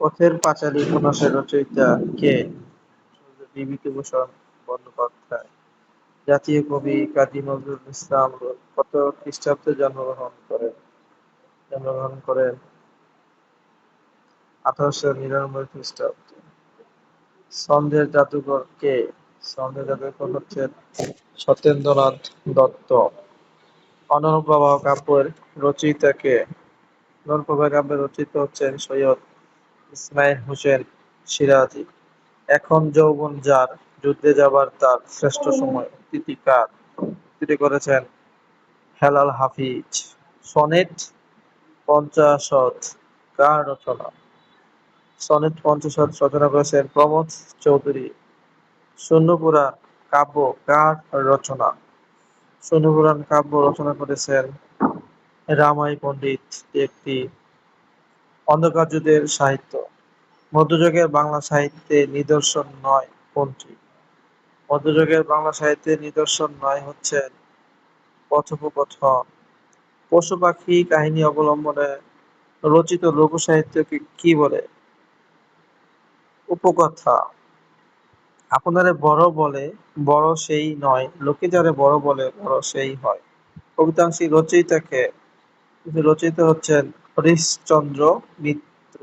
পথের পাঁচালী উপন্যাসের রচয়িতা কে? বিভূতিভূষণ বন্দ্যোপাধ্যায়। জাতীয় কবি কাজী নজরুল ইসলাম কত খ্রিস্টাব্দে জন্মগ্রহণ করেন? 1899 খ্রিস্টাব্দে। ছন্দের জাদুকর কে? ছন্দের জাদুকর হচ্ছেন সত্যেন্দ্রনাথ দত্ত। অনুপ্রবাহ কাব্যের রচয়িতা কে? অনুপ্রবাহ কাব্যের রচয়িতা হচ্ছেন সৈয়দ ইসমাইল হোসেন সিরাজী। এখন যৌবন যার, যুদ্ধে যাবার তার শ্রেষ্ঠ সময় উক্তিটি কার? উক্তিটি করেছেন হেলাল হাফিজ। সনেট পঞ্চাশদ কার রচনা? সনেট পঞ্চাশদ রচনা করেছেন প্রমথ চৌধুরী। শূন্যপুরাণ কাব্য কার রচনা? শূন্যপুরাণ কাব্য রচনা করেছেন রামাই পণ্ডিত। একটি অন্ধকার যুগের সাহিত্য। মধ্যযুগের বাংলা সাহিত্যে নিদর্শন নয় কোনটি? মধ্যযুগের বাংলা সাহিত্যের নিদর্শন নয় হচ্ছেন কথোপকথন। পশু পাখি কাহিনী অবলম্বনে রচিত লোকসাহিত্যকে কি বলে? উপকথা। আপনারে বড় বলে বড় সেই নয়, লোকে যারে বড় বলে বড় সেই হয়। কবিতাংশটির রচয়িতা কে? রচয়িতা হচ্ছেন হরিশচন্দ্র মিত্র।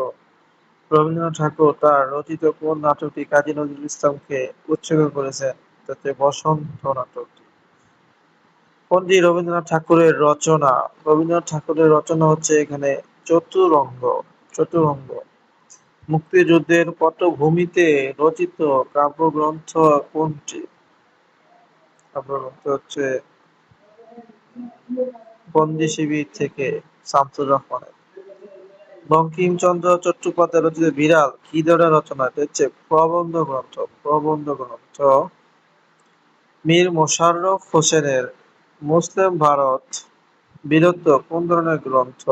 রবীন্দ্রনাথ ঠাকুর তার রচিত কোন নাটকটি কাজী নজরুল ইসলামকে উৎসর্গ করেছেন? তাতে বসন্ত নাটকটি। কোনটি রবীন্দ্রনাথ ঠাকুরের রচনা? রবীন্দ্রনাথ ঠাকুরের রচনা হচ্ছে এখানে চতুরঙ্গ। চতুরঙ্গ। মুক্তিযুদ্ধের পটভূমিতে রচিত কাব্যগ্রন্থ কোনটি? কাব্যগ্রন্থ হচ্ছে বন্দি শিবির থেকে শামসুর রহমানের। বঙ্কিমচন্দ্র চট্টোপাধ্যায় রচিত বিড়াল কি ধরনের রচনা? এটা হচ্ছে প্রবন্ধ গ্রন্থ। প্রবন্ধ গ্রন্থ। মীর মশাররফ হোসেনের মুসলিম ভারত বীরত্ব কোন ধরনের গ্রন্থ?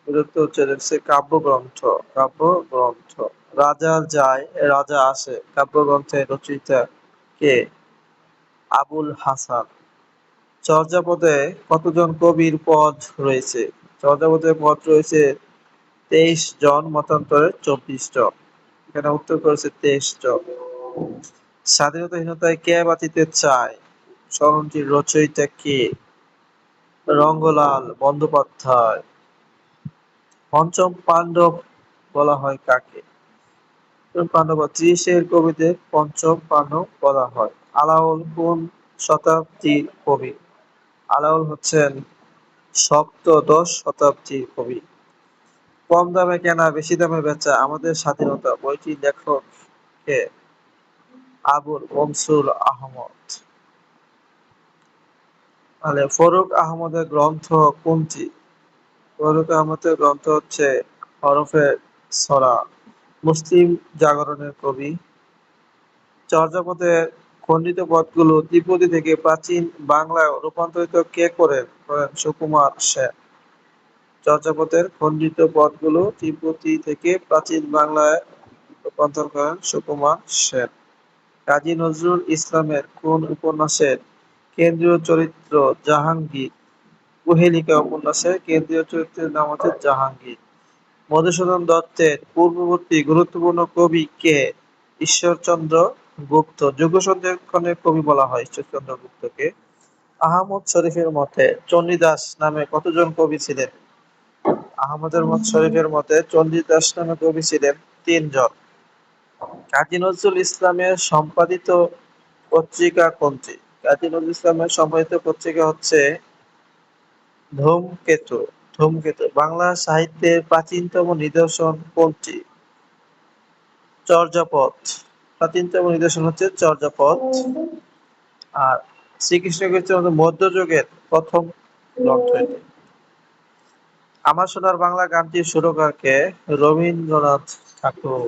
বীরত্ব হচ্ছে কাব্যগ্রন্থ। কাব্যগ্রন্থ। রাজা যায় রাজা আসে কাব্যগ্রন্থের রচয়িতা কে? আবুল হাসান। চর্যাপদে কতজন কবির পদ রয়েছে? চর্যাপদে পদ রয়েছে 23 জন, মতান্তরে 24 জন। এখানে উত্তর করেছে 23 জন। স্বাধীনতাহীনতায় কে বাঁচিতে চায় স্মরণটির রচয়িতা কে? রঙ্গলাল বন্দ্যোপাধ্যায়। পঞ্চম পাণ্ডব বলা হয় কাকে? পাণ্ডব 30-এর কবিদের পঞ্চম পাণ্ডব বলা হয়। আলাওল কোন শতাব্দীর কবি? আলাওল হচ্ছেন সপ্তদশ শতাব্দীর কবি। কম দামে কেনা বেশি দামে বেচা আমাদের স্বাধীনতা বইটির লেখক কে? আবুল মনসুর আহমদ। তাহলে ফরুক আহমদের গ্রন্থ কোনটি? ফরুক আহমদের গ্রন্থ হচ্ছে হরফে ছড়া। মুসলিম জাগরণের কবি। চর্যাপদের খণ্ডিত পদগুলো ত্রিপদী থেকে প্রাচীন বাংলায় রূপান্তরিত কে করেন? সুকুমার সেন। চর্যাপদের খণ্ডিত পদগুলো ত্রিপদী থেকে প্রাচীন বাংলায় রূপান্তর করেন সুকুমার সেন। কাজী নজরুল ইসলামের কোন উপন্যাসের কেন্দ্রীয় চরিত্র জাহাঙ্গীর? কুহেলিকা উপন্যাসের কেন্দ্রীয় চরিত্রের নাম হচ্ছে জাহাঙ্গীর। মধুসূদন দত্তের পূর্ববর্তী গুরুত্বপূর্ণ কবি কে? ঈশ্বরচন্দ্র গুপ্ত। যুগ সন্ধিক্ষণের কবি বলা হয় ঈশ্বরচন্দ্র গুপ্তকে। আহমদ শরীফের মতে চণ্ডীদাস নামে কতজন কবি ছিলেন? আহমদের শরীফের মতে চণ্ডীদাস নামে কবি ছিলেন 3 জন। কাজী নজরুল ইসলামের সম্পাদিত পত্রিকা কোনটি? কাজী নজরুল ইসলামের সম্পাদিত পত্রিকা হচ্ছে ধূমকেতু। ধূমকেতু। বাংলা সাহিত্যের প্রাচীনতম নিদর্শন কোনটি? চর্যাপদ। প্রাচীনতম নিদর্শন হচ্ছে চর্যাপদ। আর শ্রীকৃষ্ণ কীর্তন মধ্যযুগের প্রথম গ্রন্থ এটি। আমার সোনার বাংলা গানটির সুরকার কে? রবীন্দ্রনাথ ঠাকুর।